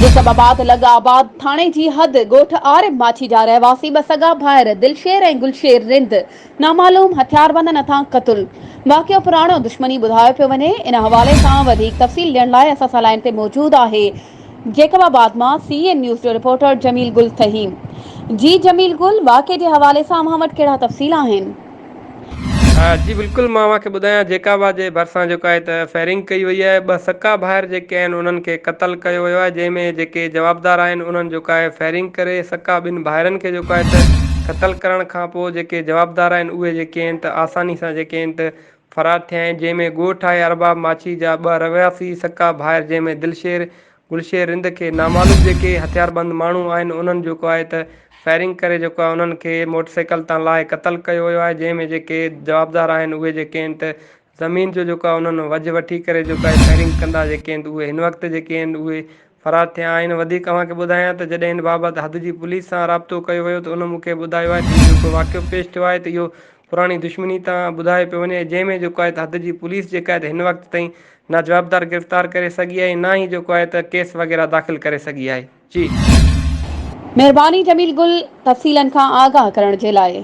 जेकबाबाद लगाबाद थाणे जी हद ॻोठ आरिफ माछी जा रहवासी ॿ सगा भाइर दिलशेर ऐं गुलशेर रिंद नामालूम हथियारबंदनि हथां क़तल। वाक़ियो पुराणो दुश्मनी ॿुधायो पियो वञे। इन हवाले सां वधीक तफ़सील ॾियण लाइ असां सां लाइन ते मौजूदु आहे जेकबाबाद मां CNN न्यूज़ जो रिपोर्टर जमील गुल फहीम। जी जमील गुल, वाक़े जे हवाले सां अव्हां वटि कहिड़ा तफ़सील आहिनि? जी बिल्कुल, मां तव्हांखे ॿुधायां जेकाबाद जे भरिसां जेको आहे त फायरिंग कई वई आहे। ॿ सका भाइर जेके आहिनि उन्हनि खे क़तल कयो वियो आहे, जंहिंमें जेके जवाबदार आहिनि उन्हनि जेको आहे फायरिंग करे सका ॿिनि भाइरनि खे जेको आहे त क़तल करण खां पोइ जेके जवाबदार आहिनि उहे जेके आहिनि त आसानी सां जेके आहिनि त फ़रार थिया आहिनि। जंहिंमें ॻोठ आहे अरबाब माछी जा ॿ रहवासी सका भाइर, जंहिंमें दिलशेर गुलशेर रिंद खे नामालूम जेके हथियारबंद माण्हू आहिनि उन्हनि जेको आहे त फायरिंग करे जेको आहे उन्हनि खे मोटरसाइकिल तां लाहे क़तल कयो वियो आहे। जंहिंमें जेके जवाबदार आहिनि उहे जेके आहिनि त ज़मीन जो जेको आहे उन्हनि वझ वठी करे जेको आहे फायरिंग कंदा जेके आहिनि उहे हिन वक़्तु जेके आहिनि उहे फ़रार थिया आहिनि। वधीक तव्हांखे ॿुधायां त जॾहिं हिन बाबति हद जी पुलिस सां राब्तो कयो वियो त उन मूंखे ॿुधायो आहे त जेको वाक़ियो पेश थियो आहे त इहो पुराणी दुश्मनी तां ॿुधायो पियो वञे, जंहिंमें जेको आहे त हद जी पुलिस जेका आहे त हिन वक़्तु ताईं ना जवाबदार गिरफ़्तार करे सघी आहे, ना ई जेको आहे त केस वग़ैरह दाख़िल करे सघी आहे। जी महिरबानी जमील गुल, तफ़सीलनि खां आगाह करण जे लाइ।